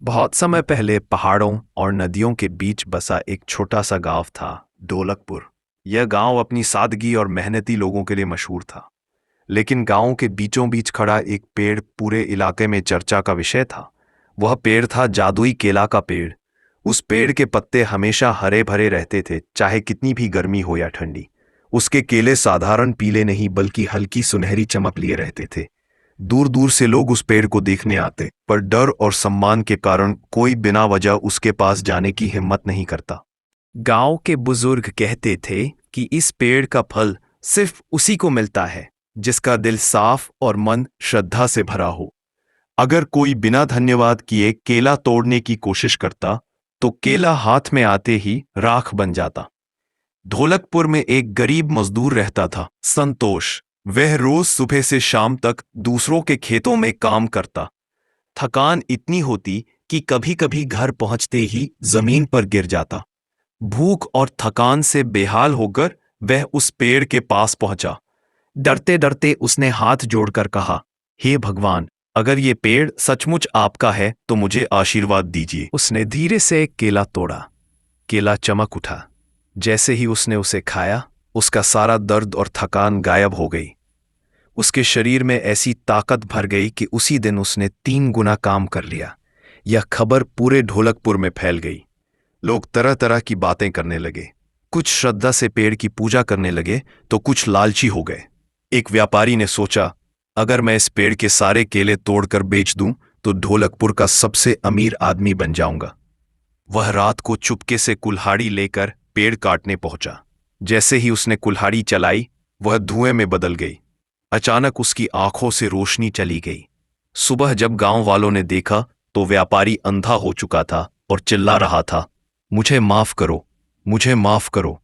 बहुत समय पहले पहाड़ों और नदियों के बीच बसा एक छोटा सा गांव था, ढोलकपुर। यह गांव अपनी सादगी और मेहनती लोगों के लिए मशहूर था। लेकिन गांव के बीचों बीच खड़ा एक पेड़ पूरे इलाके में चर्चा का विषय था। वह पेड़ था जादुई केला का पेड़। उस पेड़ के पत्ते हमेशा हरे भरे रहते थे, चाहे कितनी भी गर्मी हो या ठंडी। उसके केले साधारण पीले नहीं बल्कि हल्की सुनहरी चमक लिए रहते थे। दूर दूर से लोग उस पेड़ को देखने आते, पर डर और सम्मान के कारण कोई बिना वजह उसके पास जाने की हिम्मत नहीं करता। गांव के बुजुर्ग कहते थे कि इस पेड़ का फल सिर्फ उसी को मिलता है जिसका दिल साफ और मन श्रद्धा से भरा हो। अगर कोई बिना धन्यवाद किए केला तोड़ने की कोशिश करता तो केला हाथ में आते ही राख बन जाता। ढोलकपुर में एक गरीब मजदूर रहता था, संतोष। वह रोज सुबह से शाम तक दूसरों के खेतों में काम करता। थकान इतनी होती कि कभी कभी घर पहुंचते ही जमीन पर गिर जाता। भूख और थकान से बेहाल होकर वह उस पेड़ के पास पहुंचा। डरते डरते उसने हाथ जोड़कर कहा, हे भगवान, अगर ये पेड़ सचमुच आपका है तो मुझे आशीर्वाद दीजिए। उसने धीरे से एक केला तोड़ा। केला चमक उठा। जैसे ही उसने उसे खाया, उसका सारा दर्द और थकान गायब हो गई। उसके शरीर में ऐसी ताकत भर गई कि उसी दिन उसने 3 गुना काम कर लिया। यह खबर पूरे ढोलकपुर में फैल गई। लोग तरह तरह की बातें करने लगे। कुछ श्रद्धा से पेड़ की पूजा करने लगे तो कुछ लालची हो गए। एक व्यापारी ने सोचा, अगर मैं इस पेड़ के सारे केले तोड़कर बेच दूं तो ढोलकपुर का सबसे अमीर आदमी बन जाऊंगा। वह रात को चुपके से कुल्हाड़ी लेकर पेड़ काटने पहुंचा। जैसे ही उसने कुल्हाड़ी चलाई, वह धुएं में बदल गई। अचानक उसकी आंखों से रोशनी चली गई। सुबह जब गांव वालों ने देखा तो व्यापारी अंधा हो चुका था और चिल्ला रहा था, मुझे माफ करो, मुझे माफ करो।